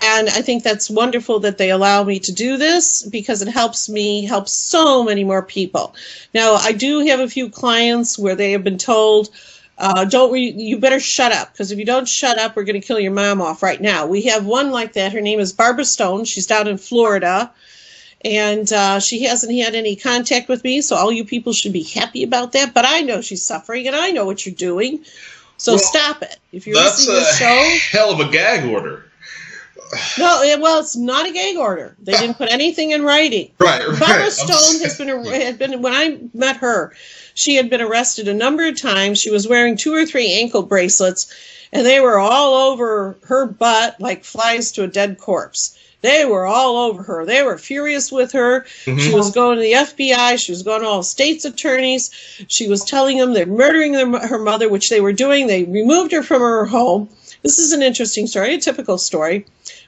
And I think that's wonderful that they allow me to do this, because it helps me help so many more people. Now, I do have a few clients where they have been told, you better shut up, because if you don't shut up, we're going to kill your mom off right now. We have one like that. Her name is Barbara Stone. She's down in Florida, and she hasn't had any contact with me, so all you people should be happy about that. But I know she's suffering, and I know what you're doing, so stop it. If you're listening to the show, that's a hell of a gag order. No, well, it's not a gag order. They didn't put anything in writing. Right. Barbara Stone had been, when I met her, she had been arrested a number of times. She was wearing 2 or 3 ankle bracelets, and they were all over her butt like flies to a dead corpse. They were all over her. They were furious with her. Mm-hmm. She was going to the FBI. She was going to all state's attorneys. She was telling them they're murdering her mother, which they were doing. They removed her from her home. This is an interesting story, a typical story.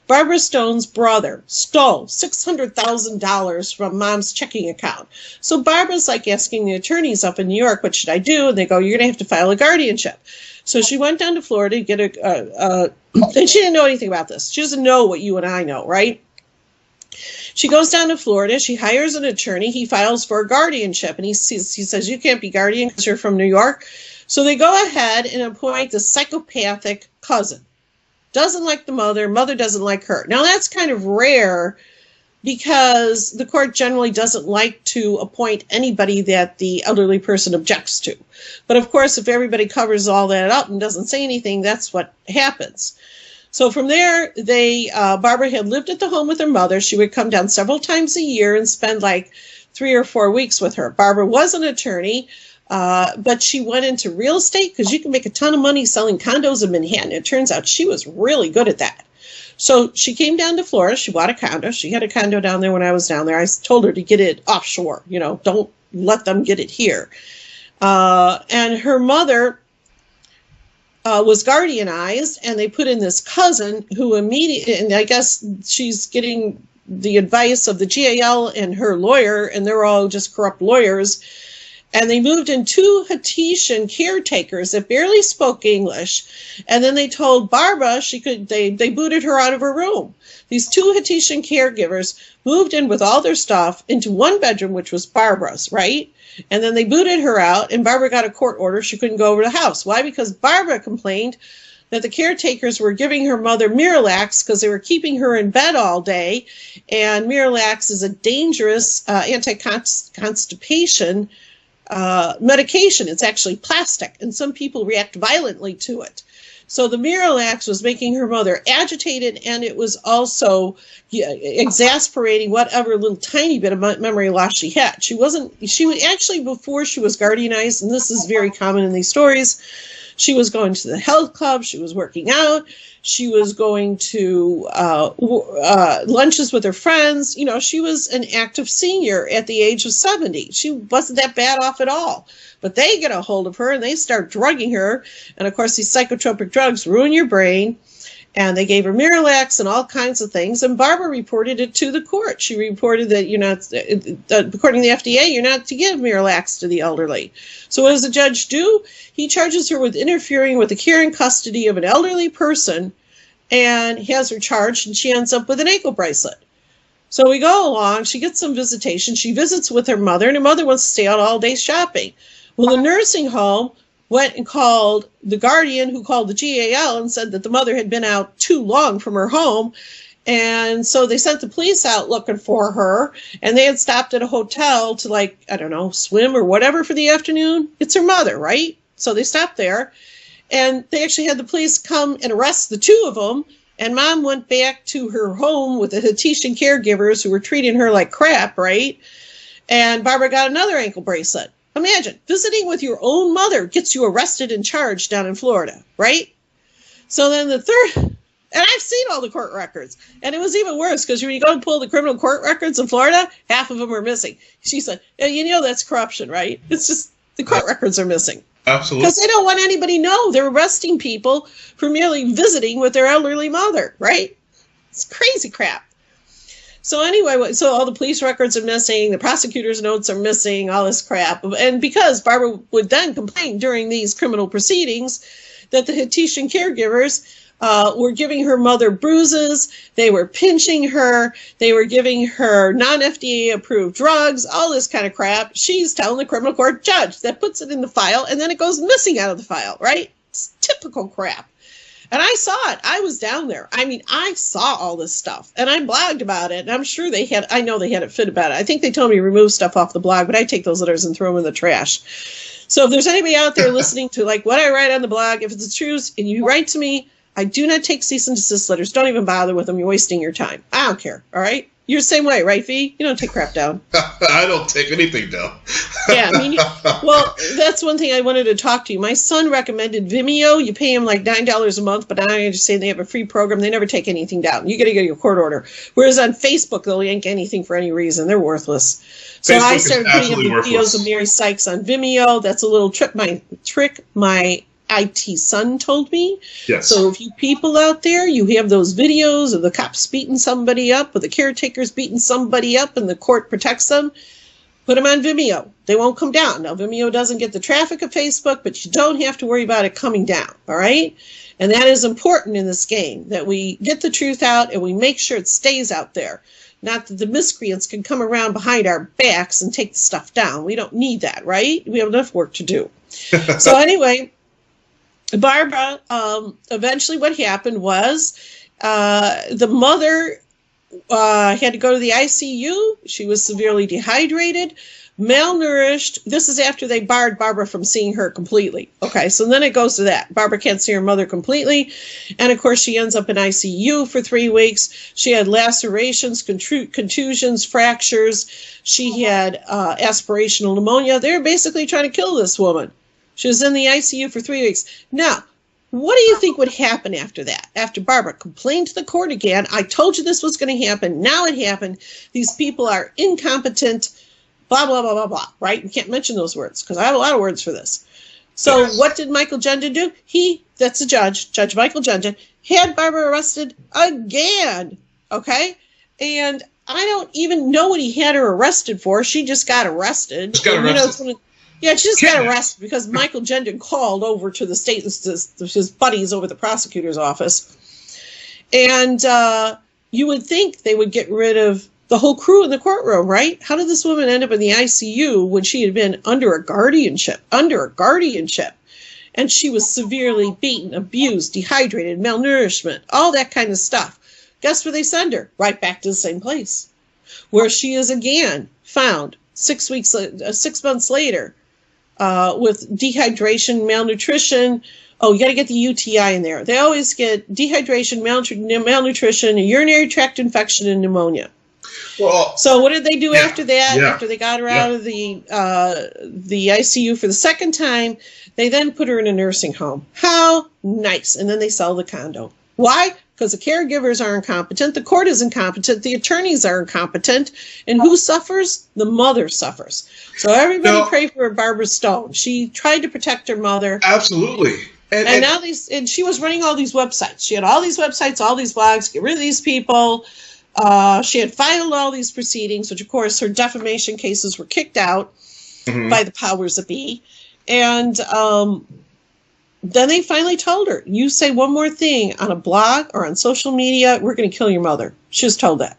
Barbara Stone's brother stole $600,000 from Mom's checking account. So Barbara's like asking the attorneys up in New York, what should I do? And they go, you're going to have to file a guardianship. So she went down to Florida to get and she didn't know anything about this. She doesn't know what you and I know, right? She goes down to Florida. She hires an attorney. He files for a guardianship. And he says, you can't be guardian because you're from New York. So they go ahead and appoint the psychopathic cousin. Doesn't like the mother. Mother doesn't like her. Now, that's kind of rare because the court generally doesn't like to appoint anybody that the elderly person objects to. But, of course, if everybody covers all that up and doesn't say anything, that's what happens. So from there, Barbara had lived at the home with her mother. She would come down several times a year and spend like 3 or 4 weeks with her. Barbara was an attorney. But she went into real estate because you can make a ton of money selling condos in Manhattan. It turns out she was really good at that. So she came down to Florida. She bought a condo. She had a condo down there when I was down there. I told her to get it offshore. Don't let them get it here. And her mother was guardianized, and they put in this cousin who immediately, and I guess she's getting the advice of the GAL and her lawyer, and they're all just corrupt lawyers. And they moved in 2 Haitian caretakers that barely spoke English. And then they told Barbara they booted her out of her room. These 2 Haitian caregivers moved in with all their stuff into 1 bedroom, which was Barbara's, right? And then they booted her out, and Barbara got a court order. She couldn't go over the house. Why? Because Barbara complained that the caretakers were giving her mother Miralax because they were keeping her in bed all day. And Miralax is a dangerous anti-constipation medication. It's actually plastic, and some people react violently to it. So the Miralax was making her mother agitated, and it was also exasperating whatever little tiny bit of memory loss she had. She was actually, before she was guardianized, and this is very common in these stories, She was going to the health club. She was working out. She was going to lunches with her friends. You know, she was an active senior at the age of 70. She wasn't that bad off at all. But they get a hold of her and they start drugging her. And, of course, these psychotropic drugs ruin your brain. And they gave her Miralax and all kinds of things. And Barbara reported it to the court. She reported that, according to the FDA, you're not to give Miralax to the elderly. So what does the judge do? He charges her with interfering with the care and custody of an elderly person and has her charged, and she ends up with an ankle bracelet. So we go along. She gets some visitation. She visits with her mother, and her mother wants to stay out all day shopping. Well, the nursing home went and called the guardian, who called the GAL and said that the mother had been out too long from her home. And so they sent the police out looking for her, and they had stopped at a hotel to swim or whatever for the afternoon. It's her mother, right? So they stopped there, and they actually had the police come and arrest the two of them. And Mom went back to her home with the Haitian caregivers who were treating her like crap, right? And Barbara got another ankle bracelet. Imagine, visiting with your own mother gets you arrested and charged down in Florida, right? So then the third, and I've seen all the court records, and it was even worse because when you go and pull the criminal court records in Florida, half of them are missing. She said, that's corruption, right? It's just the court records are missing. Absolutely. Because they don't want anybody to know. They're arresting people for merely visiting with their elderly mother, right? It's crazy crap. So anyway, so all the police records are missing, the prosecutor's notes are missing, all this crap. And because Barbara would then complain during these criminal proceedings that the Haitian caregivers were giving her mother bruises, they were pinching her, they were giving her non-FDA approved drugs, all this kind of crap. She's telling the criminal court judge that puts it in the file, and then it goes missing out of the file, right? It's typical crap. And I saw it. I was down there. I mean, I saw all this stuff, and I blogged about it, and I'm sure I know they had a fit about it. I think they told me to remove stuff off the blog, but I take those letters and throw them in the trash. So if there's anybody out there listening to what I write on the blog, if it's the truth and you write to me, I do not take cease and desist letters. Don't even bother with them. You're wasting your time. I don't care. All right? You're the same way, right, V? You don't take crap down. I don't take anything down. Yeah, well, that's one thing I wanted to talk to you. My son recommended Vimeo. You pay him like $9 a month, but I understand they have a free program. They never take anything down. You got to get your court order. Whereas on Facebook, they'll yank anything for any reason. They're worthless. So Facebook I started putting up the videos of Mary Sykes on Vimeo. That's a little trick my IT son told me. Yes. So if you people out there, you have those videos of the cops beating somebody up or the caretakers beating somebody up and the court protects them, put them on Vimeo. They won't come down. Now, Vimeo doesn't get the traffic of Facebook, but you don't have to worry about it coming down, all right? And that is important in this game, that we get the truth out and we make sure it stays out there. Not that the miscreants can come around behind our backs and take the stuff down. We don't need that, right? We have enough work to do. So anyway, Barbara, eventually what happened was the mother had to go to the ICU. She was severely dehydrated, malnourished. This is after they barred Barbara from seeing her completely. Okay, so then it goes to that. Barbara can't see her mother completely. And, of course, she ends up in ICU for 3 weeks. She had lacerations, contusions, fractures. She had aspirational pneumonia. They were basically trying to kill this woman. She was in the ICU for 3 weeks. Now, what do you think would happen after that? After Barbara complained to the court again, I told you this was going to happen. Now it happened. These people are incompetent, blah, blah, blah, blah, blah, right? You can't mention those words because I have a lot of words for this. So yes. What did Michael Gendon do? That's the judge, Judge Michael Gendon, had Barbara arrested again, okay? And I don't even know what he had her arrested for. She just got arrested. She just got arrested because Michael Gendon called over to the state, his buddies over the prosecutor's office. And you would think they would get rid of the whole crew in the courtroom, right? How did this woman end up in the ICU when she had been under a guardianship? And she was severely beaten, abused, dehydrated, malnourishment, all that kind of stuff. Guess where they send her? Right back to the same place, where she is again found 6 months later with dehydration, malnutrition. Oh, you got to get the UTI in there. They always get dehydration, malnutrition, urinary tract infection, and pneumonia. Well, so what did they do after that? Yeah. After they got her out of the ICU for the second time, they then put her in a nursing home. How nice. And then they sell the condo. Why? Because the caregivers are incompetent, the court is incompetent, the attorneys are incompetent, and who suffers? The mother suffers. So everybody pray for Barbara Stone. She tried to protect her mother. Absolutely. And now she was running all these websites. She had all these websites, all these blogs, get rid of these people. She had filed all these proceedings, which of course her defamation cases were kicked out by the powers that be. And then they finally told her, you say one more thing on a blog or on social media, we're going to kill your mother. She was told that.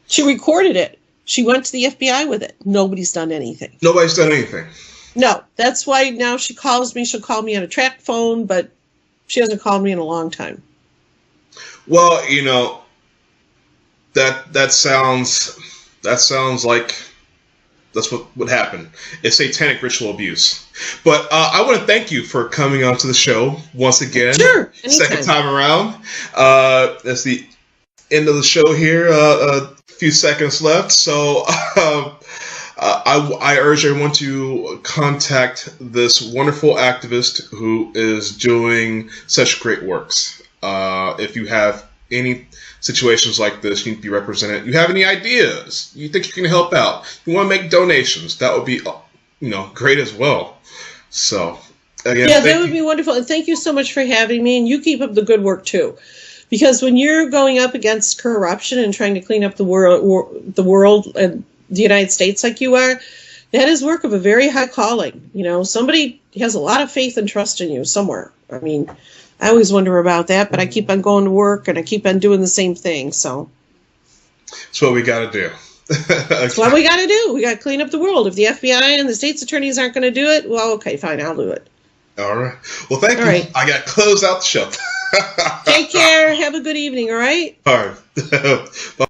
She recorded it. She went to the FBI with it. Nobody's done anything. Nobody's done anything. No, that's why now she calls me. She'll call me on a track phone, but she hasn't called me in a long time. Well, you know, that sounds like that's what would happen. It's satanic ritual abuse. But I want to thank you for coming onto the show once again. Sure, anytime. Second time around. That's the end of the show here. A few seconds left. So I urge everyone to contact this wonderful activist who is doing such great works. If you have any situations like this, you need to be represented. You have any ideas? You think you can help out? You want to make donations? That would be, great as well. So, again, yeah, that would be wonderful. And thank you so much for having me. And you keep up the good work too, because when you're going up against corruption and trying to clean up the world and the United States like you are, that is work of a very high calling. You know, somebody has a lot of faith and trust in you somewhere. I mean, I always wonder about that, but I keep on going to work and I keep on doing the same thing. So that's what we got to do. That's what we got to do. We got to clean up the world. If the FBI and the state's attorneys aren't going to do it, well, okay, fine, I'll do it. All right. Well, thank you. Right. I got to close out the show. Take care. Have a good evening, all right? All right. Bye.